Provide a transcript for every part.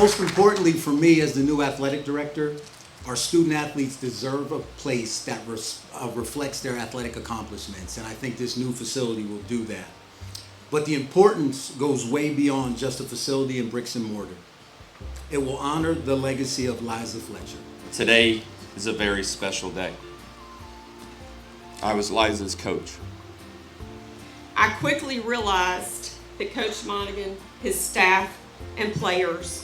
most importantly for me as the new athletic director, our student athletes deserve a place that reflects their athletic accomplishments, and I think this new facility will do that. But the importance goes way beyond just a facility in bricks and mortar. It will honor the legacy of Liza Fletcher. Today is a very special day. I was Liza's coach. I quickly realized that Coach Monaghan, his staff, and players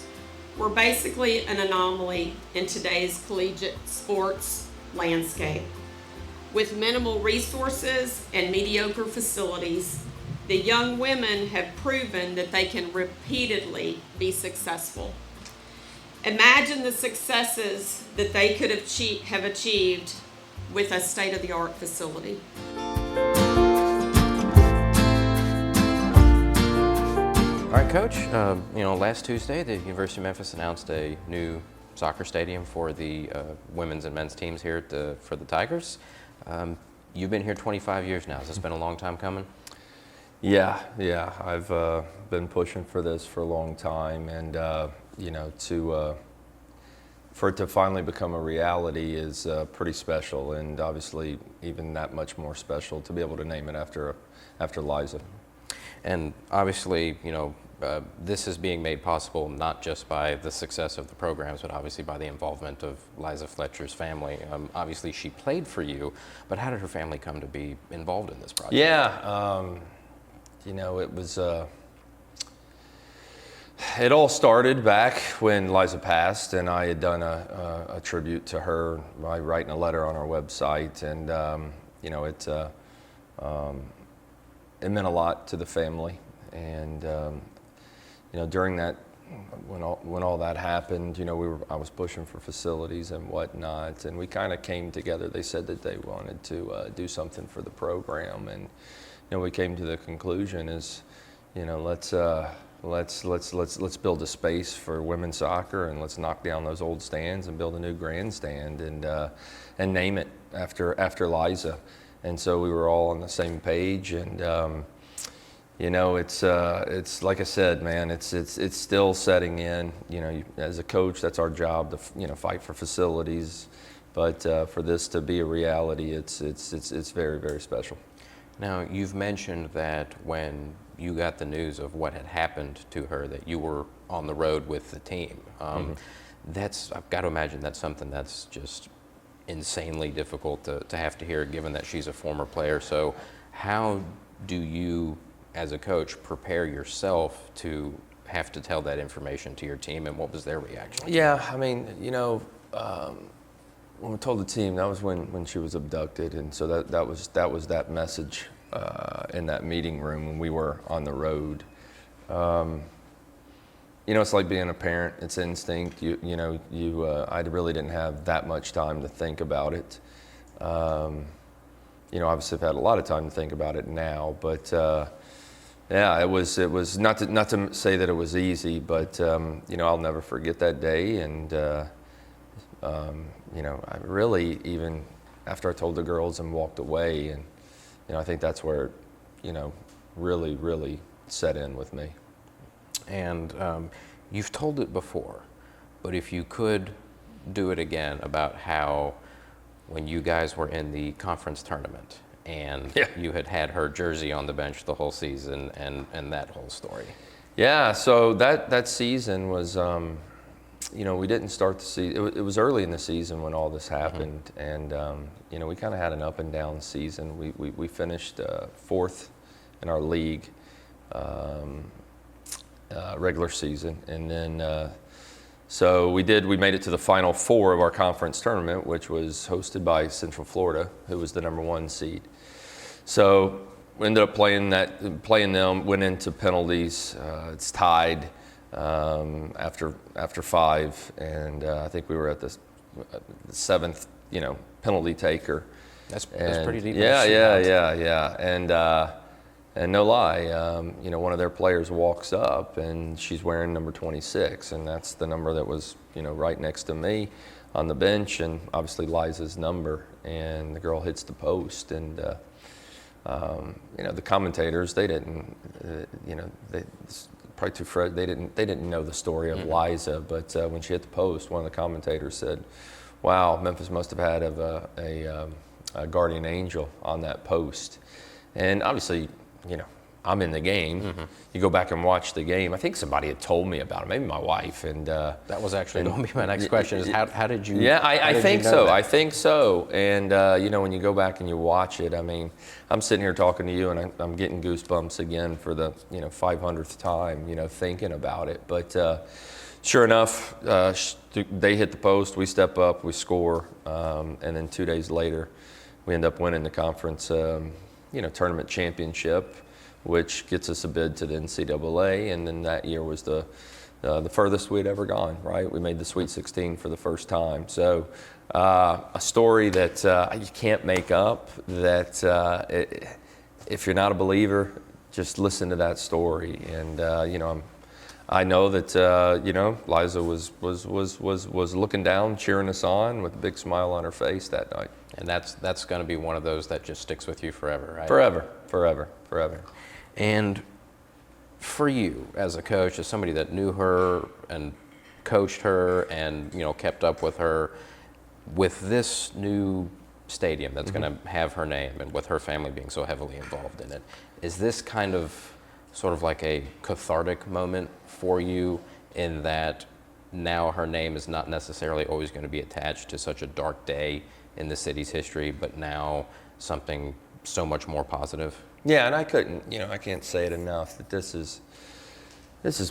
were basically an anomaly in today's collegiate sports landscape. With minimal resources and mediocre facilities, the young women have proven that they can repeatedly be successful. Imagine the successes that they could have achieved with a state-of-the-art facility. All right, Coach, last Tuesday, the University of Memphis announced a new soccer stadium for the women's and men's teams here for the Tigers. You've been here 25 years now. Has this been a long time coming? Yeah. I've been pushing for this for a long time, and for it to finally become a reality is pretty special, and obviously even that much more special to be able to name it after Liza. And obviously, this is being made possible not just by the success of the programs, but obviously by the involvement of Liza Fletcher's family. Obviously, she played for you, but how did her family come to be involved in this project? Yeah, it was. It all started back when Liza passed, and I had done a tribute to her by writing a letter on our website, and it meant a lot to the family. And during that, when all that happened, I was pushing for facilities and whatnot, and we kind of came together. They said that they wanted to do something for the program, and we came to the conclusion is, let's build a space for women's soccer, and let's knock down those old stands and build a new grandstand, and name it after Liza. And so we were all on the same page, and it's like I said, man, it's still setting in. As a coach, that's our job to fight for facilities, but for this to be a reality, it's very, very special. Now, you've mentioned that when you got the news of what had happened to her, that you were on the road with the team. I've got to imagine that's something that's just insanely difficult to have to hear, given that she's a former player. So how do you, as a coach, prepare yourself to have to tell that information to your team, and what was their reaction? Yeah, I mean, when we told the team, that was when she was abducted, and so that was that message in that meeting room when we were on the road. It's like being a parent. It's instinct. I really didn't have that much time to think about it. Obviously I've had a lot of time to think about it now, but it was not to say that it was easy, but I'll never forget that day, and I really, even after I told the girls and walked away, and I think that's where it really, really set in with me. And you've told it before, but if you could do it again about how when you guys were in the conference tournament and you had her jersey on the bench the whole season, and that whole story. Yeah, so that season was, we didn't start the season. It was early in the season when all this happened, and we kind of had an up and down season. We finished fourth in our league regular season, and then so we made it to the Final Four of our conference tournament, which was hosted by Central Florida, who was the #1 seed. So we ended up playing them, went into penalties. It's tied after 5, and I think we were at the 7th, penalty taker. That's pretty deep. Yeah. And no lie, one of their players walks up, and she's wearing number 26, and that's the number that was, right next to me on the bench, and obviously Liza's number. And the girl hits the post, and the commentators, they didn't, probably too fresh. They didn't know the story of Liza, but when she hit the post, one of the commentators said, "Wow, Memphis must have had a guardian angel on that post." And obviously, I'm in the game. You go back and watch the game. I think somebody had told me about it, maybe my wife. And that was actually going to be my next question: is how did you? Yeah, I think so. That? I think so. And when you go back and you watch it, I mean, I'm sitting here talking to you, and I'm getting goosebumps again for the 500th time, thinking about it. But sure enough, they hit the post. We step up, we score, and then 2 days later, we end up winning the conference, tournament championship, which gets us a bid to the NCAA, and then that year was the furthest we'd ever gone, right? We made the Sweet 16 for the first time. So a story that you can't make up, that if you're not a believer, just listen to that story. And, I know that, Liza was looking down, cheering us on with a big smile on her face that night. And that's going to be one of those that just sticks with you forever, right? Forever. And for you as a coach, as somebody that knew her and coached her and kept up with her, with this new stadium that's going to have her name and with her family being so heavily involved in it, is this kind of sort of like a cathartic moment for you, in that now her name is not necessarily always going to be attached to such a dark day in the city's history, but now something so much more positive? Yeah, and I can't say it enough that this is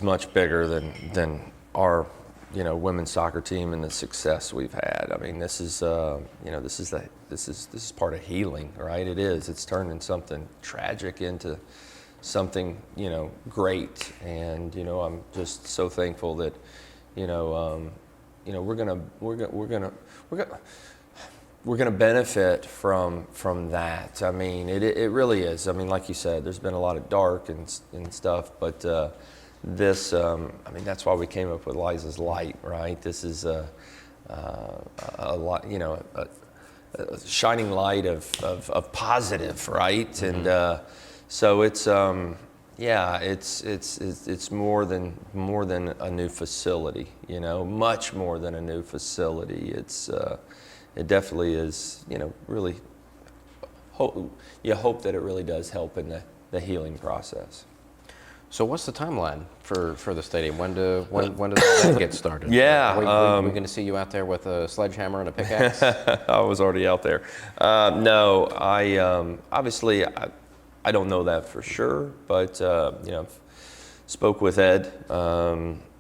much bigger than our, women's soccer team and the success we've had. I mean, this is part of healing, right? It is. It's turning something tragic into something, great. And I'm just so thankful that, we're gonna benefit from that. I mean, it really is. I mean, like you said, there's been a lot of dark and stuff, but this, that's why we came up with Liza's Light, right? This is a lot, a shining light of positive, right? Mm-hmm. And so it's it's more than a new facility, much more than a new facility. It definitely is, really you hope that it really does help in the healing process. So what's the timeline for the stadium? When does that get started? Yeah. We're going to see you out there with a sledgehammer and a pickaxe? I was already out there. No, obviously, I don't know that for sure, but, spoke with Ed,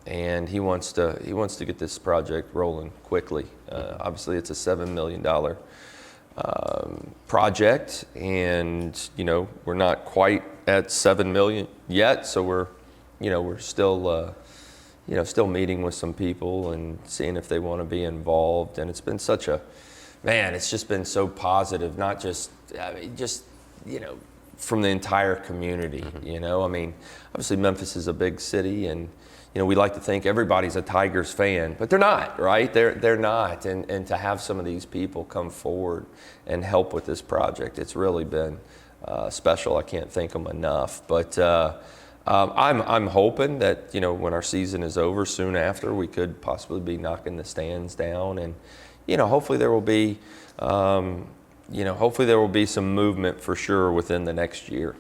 and he wants to get this project rolling quickly. Obviously, it's a $7 million project, and we're not quite at $7 million yet, so we're still still meeting with some people and seeing if they want to be involved. And it's been it's just been so positive, not just from the entire community. Mm-hmm. Obviously Memphis is a big city, and we like to think everybody's a Tigers fan, but they're not, right? They're not. And to have some of these people come forward and help with this project, it's really been special. I can't thank them enough. But I'm hoping that when our season is over, soon after, we could possibly be knocking the stands down, and hopefully there will be some movement for sure within the next year.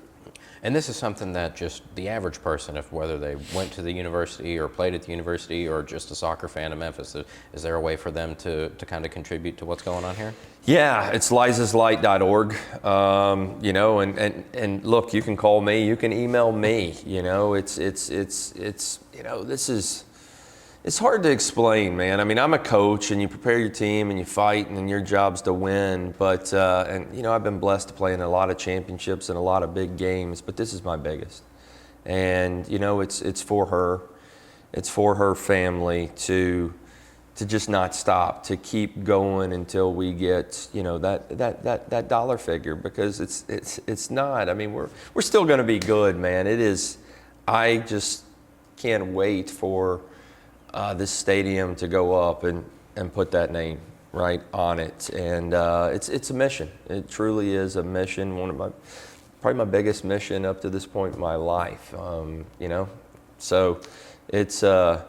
And this is something that just the average person, if whether they went to the university or played at the university or just a soccer fan of Memphis, is there a way for them to kind of contribute to what's going on here? Yeah, it's lizaslight.org. And look, you can call me, you can email me. It's hard to explain, man. I'm a coach, and you prepare your team and you fight, and your job's to win. But I've been blessed to play in a lot of championships and a lot of big games, but this is my biggest. And it's for her. It's for her family to just not stop, to keep going until we get that dollar figure, because it's not. We're still going to be good, man. It is. I just can't wait for this stadium to go up and put that name right on it. And it's a mission. It truly is a mission. Probably my biggest mission up to this point in my life. So it's, again,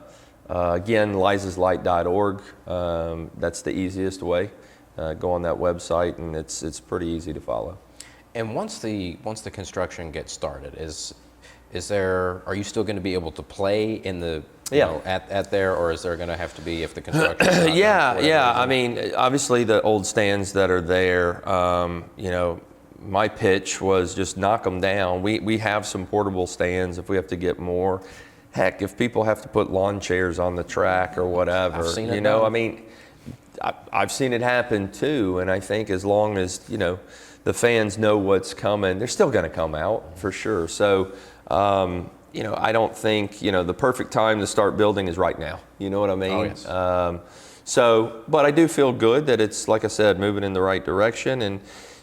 lizaslight.org. That's the easiest way. Go on that website, and it's pretty easy to follow. And once the construction gets started, are you still going to be able to play in the at there, or is there going to have to be if the construction? Yeah. I mean, obviously the old stands that are there. My pitch was just knock them down. We have some portable stands if we have to get more. Heck, if people have to put lawn chairs on the track or whatever, I've seen it done. I mean, I've seen it happen too. And I think as long as the fans know what's coming, they're still going to come out for sure. So. I don't think, the perfect time to start building is right now. You know what I mean? Oh, yes. But I do feel good that it's, like I said, moving in the right direction. And,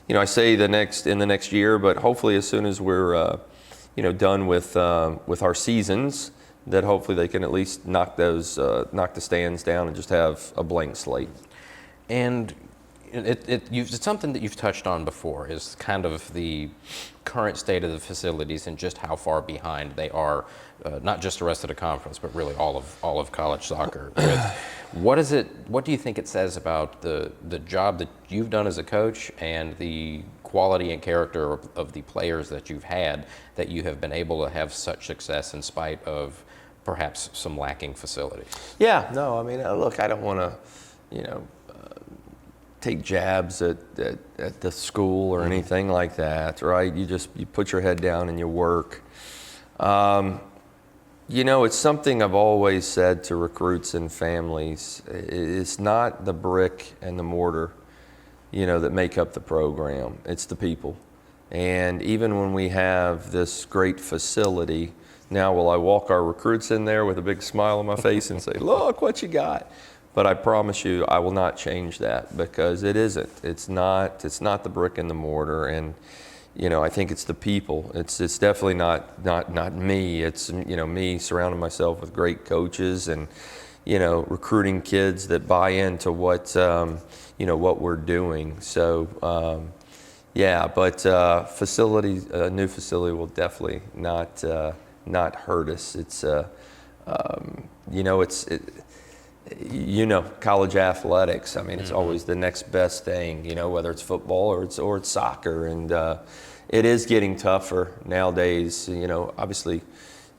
I say in the next year, but hopefully as soon as we're, done with our seasons, that hopefully they can at least knock the stands down and just have a blank slate. And it's something that you've touched on before, is kind of the current state of the facilities and just how far behind they are, not just the rest of the conference, but really all of college soccer. What do you think it says about the job that you've done as a coach and the quality and character of the players that you've had, that you have been able to have such success in spite of perhaps some lacking facilities? Yeah, no, I mean, look, I don't want to, take jabs at the school or anything like that, right? You put your head down and you work. It's something I've always said to recruits and families. It's not the brick and the mortar, that make up the program. It's the people. And even when we have this great facility, now will I walk our recruits in there with a big smile on my face and say, look what you got? But I promise you, I will not change that, because it isn't. It's not the brick and the mortar, and I think it's the people. It's definitely not me. It's me surrounding myself with great coaches and recruiting kids that buy into what what we're doing. So but a new facility will definitely not hurt us. It's college athletics. I mean, it's always the next best thing, whether it's football or it's soccer. And it is getting tougher nowadays. Obviously,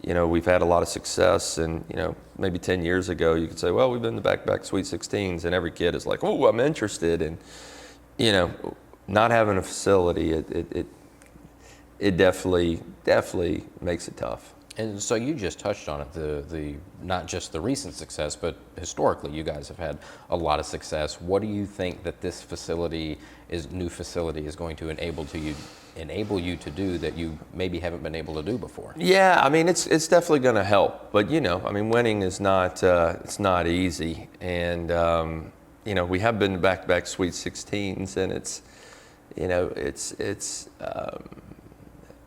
we've had a lot of success. And, maybe 10 years ago, you could say, well, we've been to back-to-back Sweet 16s. And every kid is like, oh, I'm interested. And, not having a facility, it definitely makes it tough. And so you just touched on it, the not just the recent success, but historically you guys have had a lot of success. What do you think that this new facility is going to enable you to do that you maybe haven't been able to do before? Yeah, I mean, it's definitely going to help, but winning is not it's not easy, and we have been to back-to-back Sweet 16s, and it's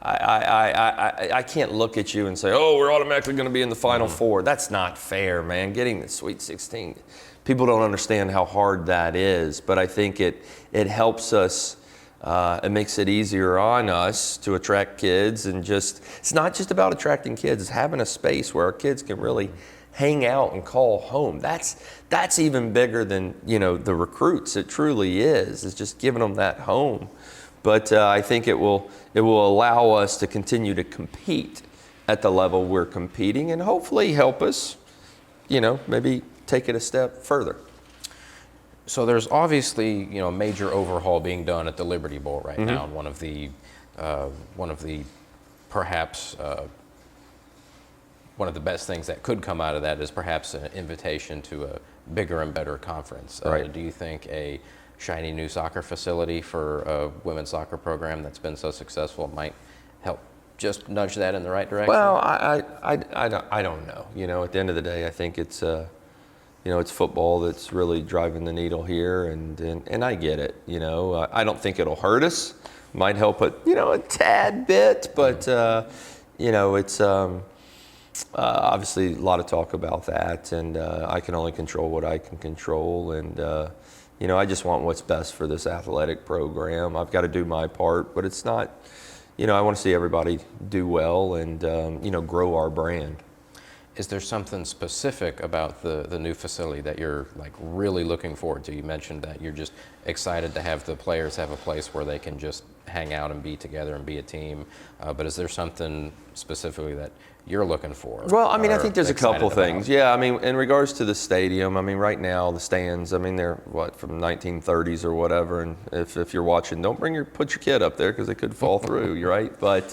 I can't look at you and say, oh, we're automatically going to be in the Final Four. That's not fair, man. Getting the Sweet 16, people don't understand how hard that is. But I think it helps us. It makes it easier on us to attract kids, and it's not just about attracting kids. It's having a space where our kids can really hang out and call home. That's even bigger than the recruits. It truly is. It's just giving them that home. But I think it will allow us to continue to compete at the level we're competing, and hopefully help us, maybe take it a step further. So there's obviously, a major overhaul being done at the Liberty Bowl right now, and one of the perhaps one of the best things that could come out of that is perhaps an invitation to a bigger and better conference. Right. Do you think a shiny new soccer facility for a women's soccer program that's been so successful might help just nudge that in the right direction? Well, I don't know. At the end of the day, I think it's it's football that's really driving the needle here, and I get it. I don't think it'll hurt us. Might help it, a tad bit, but it's obviously a lot of talk about that, and I can only control what I can control, and I just want what's best for this athletic program. I've got to do my part, but it's not, I want to see everybody do well and, grow our brand. Is there something specific about the new facility that you're like really looking forward to? You mentioned that you're just excited to have the players have a place where they can just hang out and be together and be a team. But is there something specifically that you're looking for? Well, I mean, I or think there's a excited couple about? things. Yeah, I mean, in regards to the stadium, I mean, right now the stands, I mean, they're from 1930s or whatever. And if you're watching, don't put your kid up there because they could fall through. You're right, but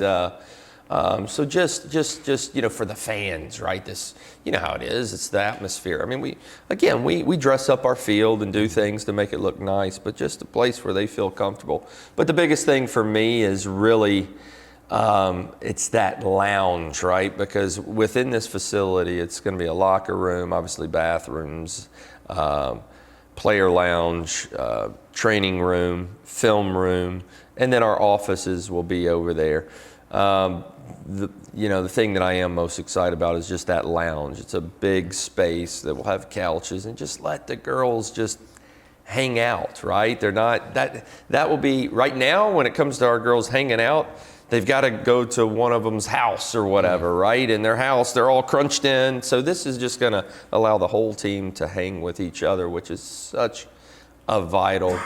so just for the fans, right? This, how it is. It's the atmosphere. I mean, we dress up our field and do things to make it look nice, but just a place where they feel comfortable. But the biggest thing for me is really. It's that lounge, right? Because within this facility, it's going to be a locker room, obviously bathrooms, player lounge, training room, film room, and then our offices will be over there. The thing that I am most excited about is just that lounge. It's a big space that will have couches and just let the girls just hang out, right? They're not, that will be, right now when it comes to our girls hanging out, they've got to go to one of them's house or whatever, right? In their house, they're all crunched in. So this is just going to allow the whole team to hang with each other, which is such a vital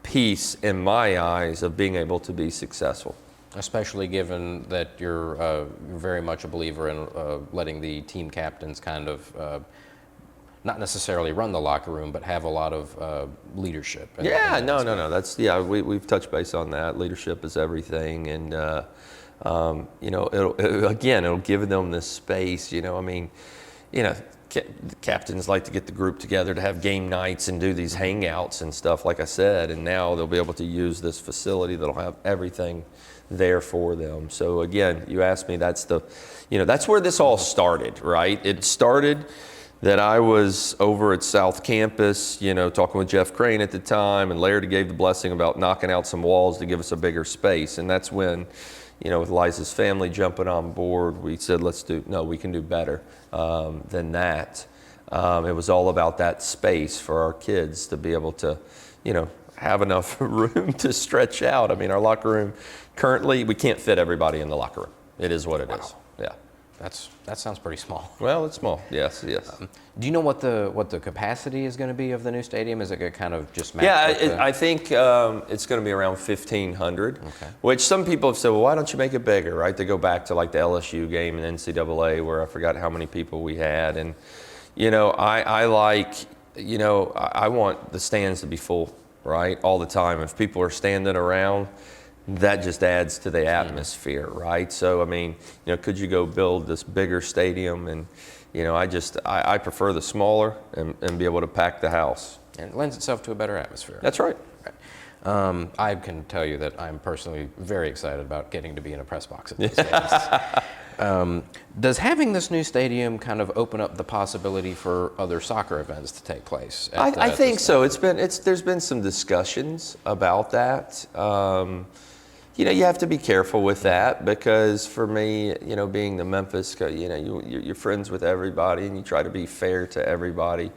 piece in my eyes of being able to be successful. Especially given that you're very much a believer in letting the team captains kind of not necessarily run the locker room, but have a lot of leadership. Yeah, no. That's we've touched base on that. Leadership is everything, and it'll give them this space. Captains like to get the group together to have game nights and do these hangouts and stuff, like I said, and now they'll be able to use this facility that'll have everything there for them. So again, you asked me, that's where this all started, right? It started that I was over at South Campus, talking with Jeff Crane at the time, and Laird gave the blessing about knocking out some walls to give us a bigger space. And that's when, with Liza's family jumping on board, we said, we can do better than that. It was all about that space for our kids to be able to, have enough room to stretch out. I mean, our locker room, currently, we can't fit everybody in the locker room. It is what it is. Yeah. That sounds pretty small. Well, it's small. Yes. Do you know what the capacity is going to be of the new stadium? Is it going to kind of just match? Yeah, I think it's going to be around 1,500. Okay. Which some people have said, well, why don't you make it bigger, right? They go back to like the LSU game in NCAA where I forgot how many people we had, and I want the stands to be full, right, all the time. If people are standing around, that just adds to the atmosphere, right? So, I mean, could you go build this bigger stadium? And, I prefer the smaller and be able to pack the house. And it lends itself to a better atmosphere. That's right. I can tell you that I'm personally very excited about getting to be in a press box at these games. Does having this new stadium kind of open up the possibility for other soccer events to take place? I think so. There's been some discussions about that. You have to be careful with that because for me, being the Memphis, you're friends with everybody and you try to be fair to everybody.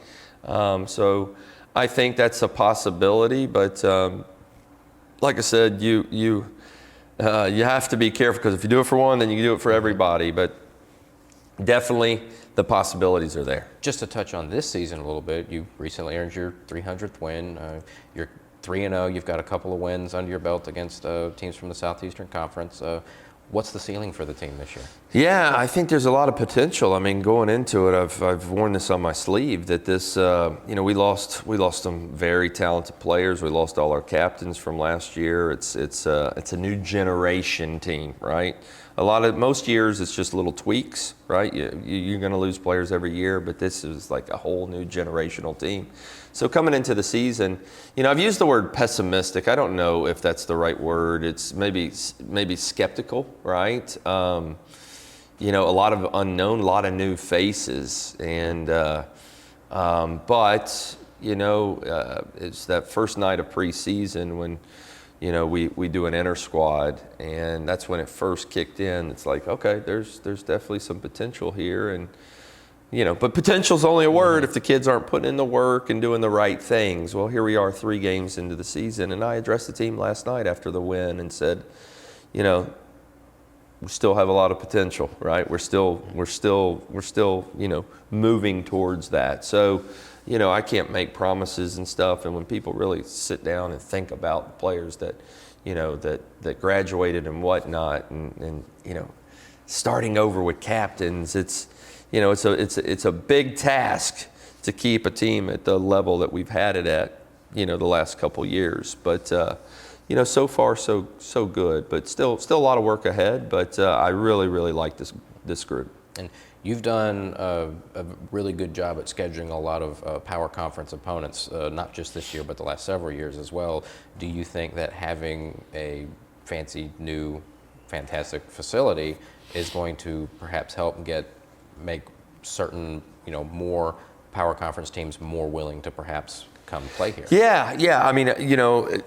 So I think that's a possibility, but like I said, you have to be careful because if you do it for one, then you can do it for everybody. But definitely the possibilities are there. Just to touch on this season a little bit, you recently earned your 300th win. You're 3-0. You've got a couple of wins under your belt against teams from the Southeastern Conference. What's the ceiling for the team this year? Yeah, I think there's a lot of potential. I mean, going into it, I've worn this on my sleeve that this, we lost some very talented players. We lost all our captains from last year. It's a new generation team, right? Most years it's just little tweaks, right? You're going to lose players every year, but this is like a whole new generational team. So coming into the season, I've used the word pessimistic. I don't know if that's the right word. It's maybe skeptical, right? A lot of unknown, a lot of new faces, and but it's that first night of preseason when we do an inter squad, and that's when it first kicked in. It's like, okay, there's definitely some potential here, and but potential's only a word if the kids aren't putting in the work and doing the right things. Well, here we are 3 games into the season, and I addressed the team last night after the win and said, we still have a lot of potential, right? We're still, moving towards that. So, I can't make promises and stuff. And when people really sit down and think about the players that, that graduated and whatnot, and starting over with captains, it's a big task to keep a team at the level that we've had it at, the last couple years. But so far so good. But still a lot of work ahead. But I really like this group. And you've done a really good job at scheduling a lot of power conference opponents, not just this year, but the last several years as well. Do you think that having a fancy, new, fantastic facility is going to perhaps help make certain, more power conference teams more willing to perhaps come play here? Yeah. I mean,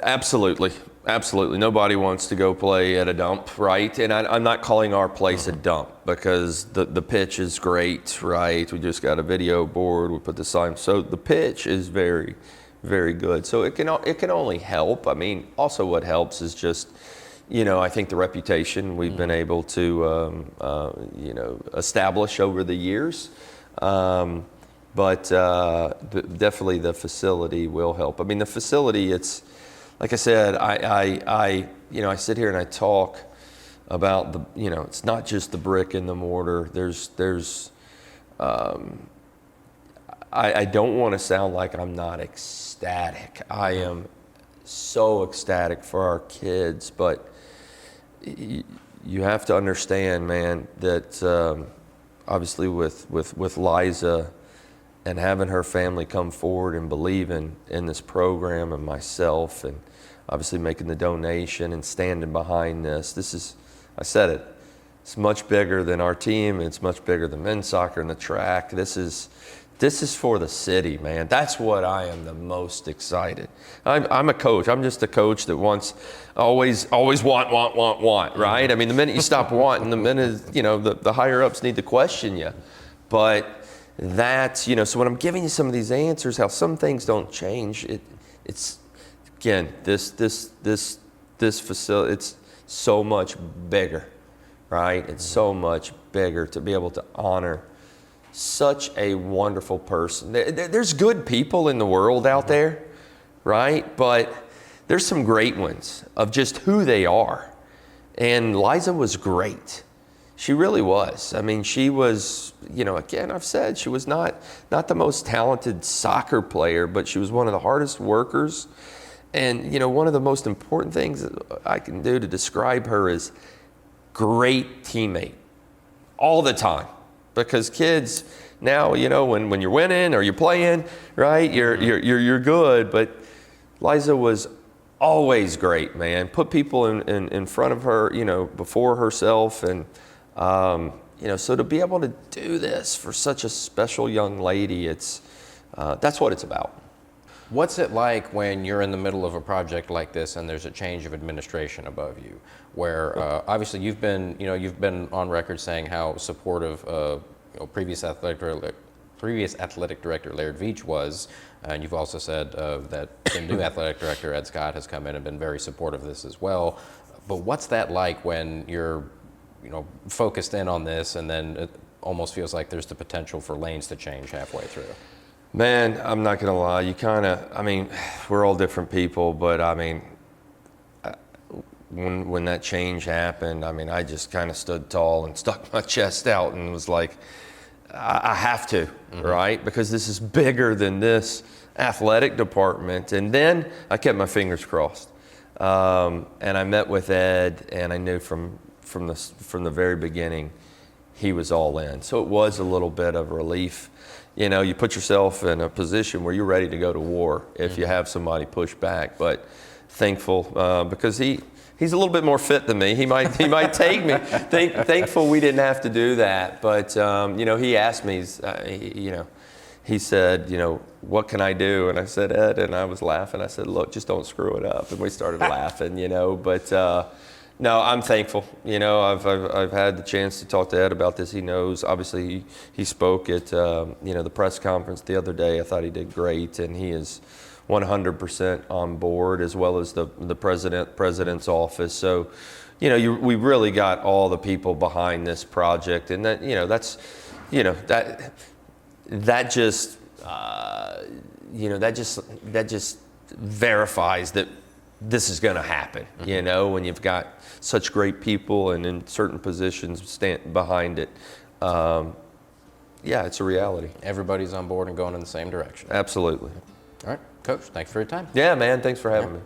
absolutely. Nobody wants to go play at a dump, right? And I'm not calling our place a dump, because the pitch is great, right? We just got a video board. We put the sign. So the pitch is very, very good. So it can only help. I mean, also what helps is just, I think the reputation we've been able to, establish over the years. But definitely the facility will help. I mean, the facility, it's, like I said, I sit here and I talk about it's not just the brick and the mortar. I don't want to sound like I'm not ecstatic. I am so ecstatic for our kids, but you have to understand, man, that obviously with Liza and having her family come forward and believe in this program, and myself, and obviously making the donation and standing behind this. I said it, it's much bigger than our team. It's much bigger than men's soccer and the track. This is for the city, man. That's what I am the most excited. I'm a coach. I'm just a coach that always want, right? I mean, the minute you stop wanting, the minute, the higher ups need to question you. But that's, so when I'm giving you some of these answers, how some things don't change, it's, again, this facility, it's so much bigger, right? It's so much bigger to be able to honor such a wonderful person. There's good people in the world out there, right? But there's some great ones of just who they are. And Liza was great. She really was. I mean, she was, again, I've said she was not the most talented soccer player, but she was one of the hardest workers. And, one of the most important things that I can do to describe her is great teammate all the time. Because kids now, when you're winning or you're playing, right, you're good. But Liza was always great, man. Put people in front of her, before herself. And, so to be able to do this for such a special young lady, that's what it's about. What's it like when you're in the middle of a project like this and there's a change of administration above you, where obviously you've been on record saying how supportive previous athletic director Laird Veach was, and you've also said that the new athletic director Ed Scott has come in and been very supportive of this as well. But what's that like when you're focused in on this, and then it almost feels like there's the potential for lanes to change halfway through? Man, I'm not gonna lie. We're all different people, but when that change happened, I just kind of stood tall and stuck my chest out and was like, I have to, right? Because this is bigger than this athletic department. And then I kept my fingers crossed, and I met with Ed, and I knew from the very beginning he was all in. So it was a little bit of relief. You put yourself in a position where you're ready to go to war if you have somebody push back. But thankful, because he's a little bit more fit than me. He might take me. Thankful we didn't have to do that. But he asked me, he said, what can I do? And I said, Ed, and I was laughing. I said, look, just don't screw it up. And we started laughing, But no, I'm thankful. I've had the chance to talk to Ed about this. He knows. Obviously, he spoke at the press conference the other day. I thought he did great, and he is 100% on board, as well as the president's office. So, we really got all the people behind this project, and that, that just, that just verifies that this is going to happen, when you've got such great people and in certain positions stand behind it. Yeah, it's a reality. Everybody's on board and going in the same direction. Absolutely. All right, Coach, thanks for your time. Yeah, man, thanks for having me.